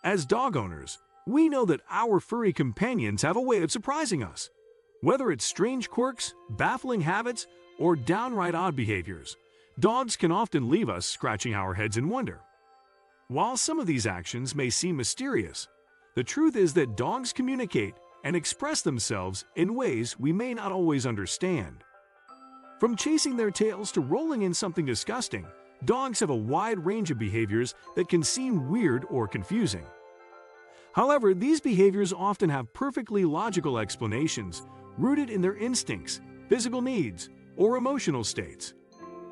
As dog owners, we know that our furry companions have a way of surprising us. Whether it's strange quirks, baffling habits, or downright odd behaviors, dogs can often leave us scratching our heads in wonder. While some of these actions may seem mysterious, the truth is that dogs communicate and express themselves in ways we may not always understand. From chasing their tails to rolling in something disgusting, dogs have a wide range of behaviors that can seem weird or confusing. However, these behaviors often have perfectly logical explanations rooted in their instincts, physical needs, or emotional states.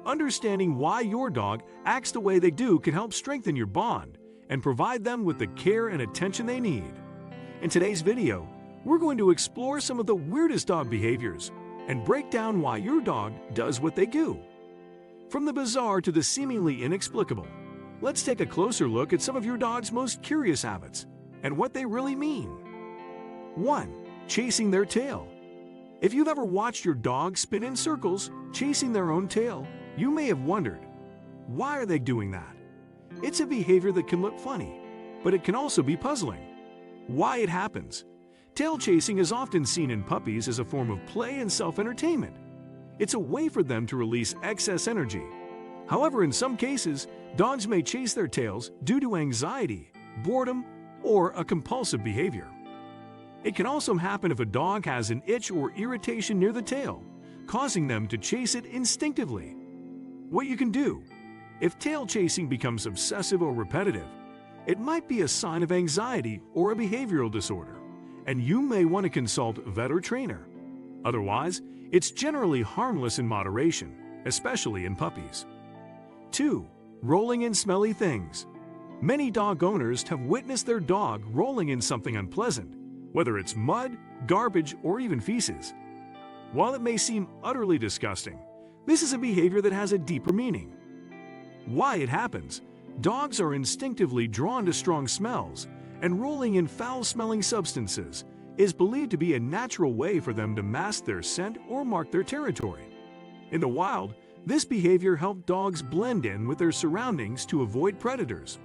Understanding why your dog acts the way they do can help strengthen your bond and provide them with the care and attention they need. In today's video, we're going to explore some of the weirdest dog behaviors and break down why your dog does what they do. From the bizarre to the seemingly inexplicable, let's take a closer look at some of your dog's most curious habits and what they really mean. 1. Chasing their tail. If you've ever watched your dog spin in circles, chasing their own tail, you may have wondered, why are they doing that? It's a behavior that can look funny, but it can also be puzzling. Why it happens. Tail chasing is often seen in puppies as a form of play and self-entertainment. It's a way for them to release excess energy. However, in some cases, dogs may chase their tails due to anxiety, boredom, or a compulsive behavior. It can also happen if a dog has an itch or irritation near the tail, causing them to chase it instinctively. What you can do. If tail chasing becomes obsessive or repetitive, it might be a sign of anxiety or a behavioral disorder, and you may want to consult a vet or trainer. Otherwise, it's generally harmless in moderation, especially in puppies. 2. Rolling in smelly things. Many dog owners have witnessed their dog rolling in something unpleasant, whether it's mud, garbage, or even feces. While it may seem utterly disgusting, this is a behavior that has a deeper meaning. Why it happens. Dogs are instinctively drawn to strong smells, and rolling in foul-smelling substances is believed to be a natural way for them to mask their scent or mark their territory. In the wild, this behavior helped dogs blend in with their surroundings to avoid predators.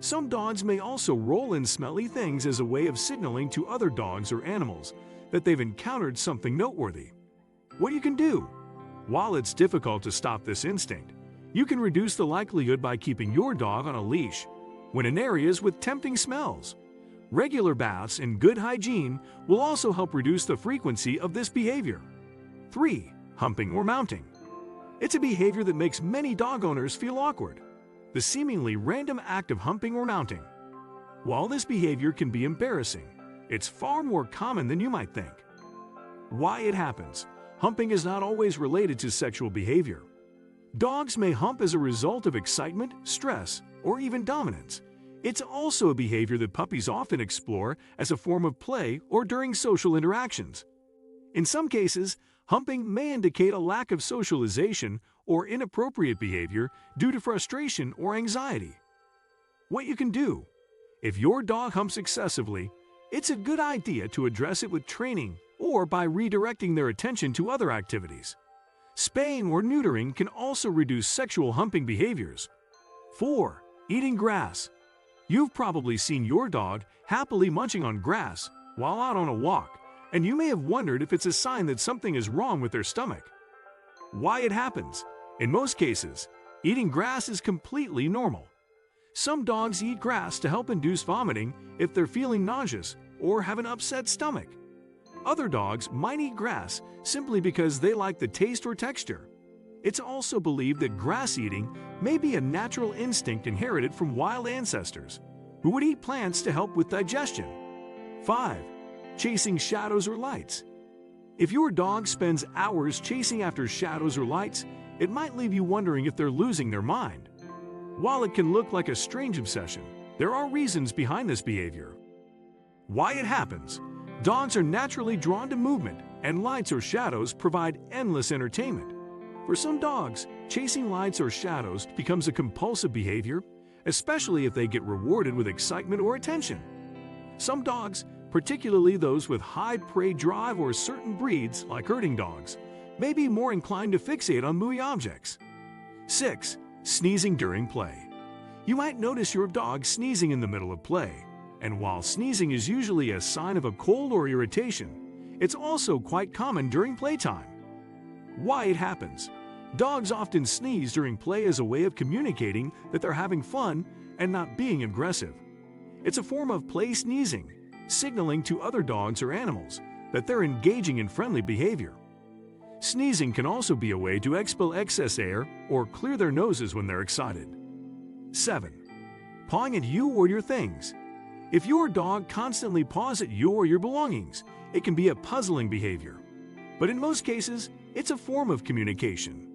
Some dogs may also roll in smelly things as a way of signaling to other dogs or animals that they've encountered something noteworthy. What you can do. While it's difficult to stop this instinct, you can reduce the likelihood by keeping your dog on a leash when in areas with tempting smells. Regular baths and good hygiene will also help reduce the frequency of this behavior. 3. Humping or mounting. It's a behavior that makes many dog owners feel awkward. The seemingly random act of humping or mounting. While this behavior can be embarrassing, it's far more common than you might think. Why it happens. Humping is not always related to sexual behavior. Dogs may hump as a result of excitement, stress, or even dominance. It's also a behavior that puppies often explore as a form of play or during social interactions. In some cases, humping may indicate a lack of socialization or inappropriate behavior due to frustration or anxiety. What you can do. If your dog humps excessively, it's a good idea to address it with training or by redirecting their attention to other activities. Spaying or neutering can also reduce sexual humping behaviors. 4. Eating grass. You've probably seen your dog happily munching on grass while out on a walk, and you may have wondered if it's a sign that something is wrong with their stomach. Why it happens. In most cases, eating grass is completely normal. Some dogs eat grass to help induce vomiting if they're feeling nauseous or have an upset stomach. Other dogs might eat grass simply because they like the taste or texture. It's also believed that grass eating may be a natural instinct inherited from wild ancestors who would eat plants to help with digestion. 5. Chasing shadows or lights. If your dog spends hours chasing after shadows or lights, it might leave you wondering if they're losing their mind. While it can look like a strange obsession, there are reasons behind this behavior. Why it happens. Dogs are naturally drawn to movement, and lights or shadows provide endless entertainment. For some dogs, chasing lights or shadows becomes a compulsive behavior, especially if they get rewarded with excitement or attention. Some dogs, particularly those with high prey drive or certain breeds like herding dogs, may be more inclined to fixate on moving objects. 6. Sneezing during play. You might notice your dog sneezing in the middle of play. And while sneezing is usually a sign of a cold or irritation, it's also quite common during playtime. Why it happens. Dogs often sneeze during play as a way of communicating that they're having fun and not being aggressive. It's a form of play sneezing, signaling to other dogs or animals that they're engaging in friendly behavior. Sneezing can also be a way to expel excess air or clear their noses when they're excited. 7. Pawing at you or your things. If your dog constantly paws at you or your belongings, it can be a puzzling behavior. But in most cases, it's a form of communication.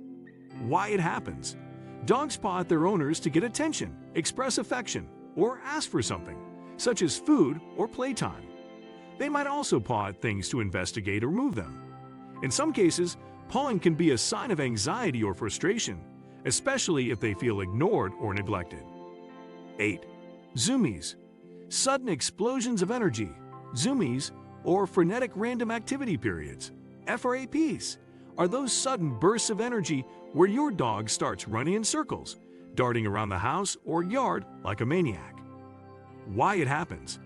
Why it happens. Dogs paw at their owners to get attention, express affection, or ask for something, such as food or playtime. They might also paw at things to investigate or move them. In some cases, pawing can be a sign of anxiety or frustration, especially if they feel ignored or neglected. 8. Zoomies. Sudden explosions of energy, zoomies, or frenetic random activity periods, FRAPs, are those sudden bursts of energy where your dog starts running in circles, darting around the house or yard like a maniac. Why it happens.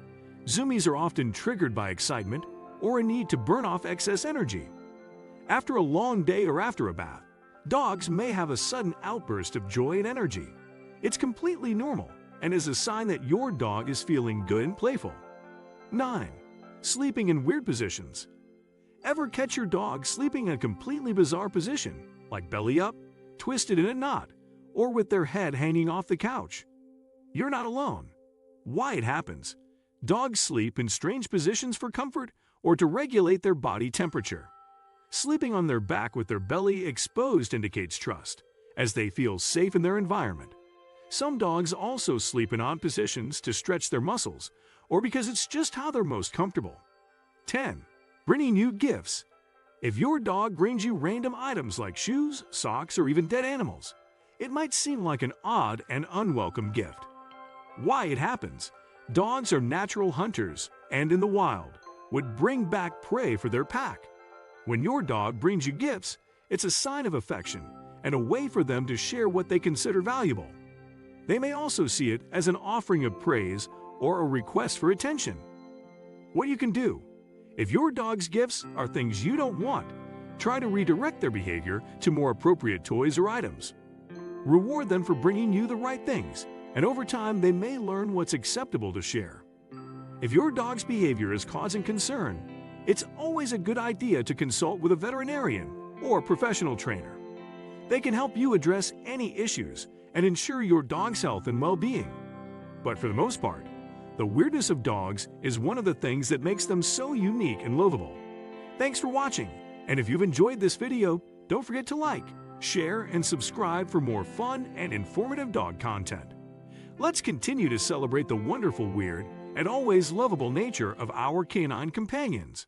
Zoomies are often triggered by excitement or a need to burn off excess energy. After a long day or after a bath, dogs may have a sudden outburst of joy and energy. It's completely normal and is a sign that your dog is feeling good and playful. 9. Sleeping in weird positions. Ever catch your dog sleeping in a completely bizarre position, like belly up, twisted in a knot, or with their head hanging off the couch? You're not alone. Why it happens. Dogs sleep in strange positions for comfort or to regulate their body temperature. Sleeping on their back with their belly exposed indicates trust, as they feel safe in their environment. Some dogs also sleep in odd positions to stretch their muscles, or because it's just how they're most comfortable. 10. Bringing you gifts. If your dog brings you random items like shoes, socks, or even dead animals, it might seem like an odd and unwelcome gift. Why it happens. Dogs are natural hunters and in the wild would bring back prey for their pack. When your dog brings you gifts, it's a sign of affection and a way for them to share what they consider valuable. They may also see it as an offering of praise or a request for attention. What you can do. If your dog's gifts are things you don't want, try to redirect their behavior to more appropriate toys or items. Reward them for bringing you the right things, and over time they may learn what's acceptable to share. If your dog's behavior is causing concern, it's always a good idea to consult with a veterinarian or professional trainer. They can help you address any issues and ensure your dog's health and well-being. But for the most part, the weirdness of dogs is one of the things that makes them so unique and lovable. Thanks for watching, and if you've enjoyed this video, don't forget to like, share, and subscribe for more fun and informative dog content. Let's continue to celebrate the wonderful, weird, and always lovable nature of our canine companions.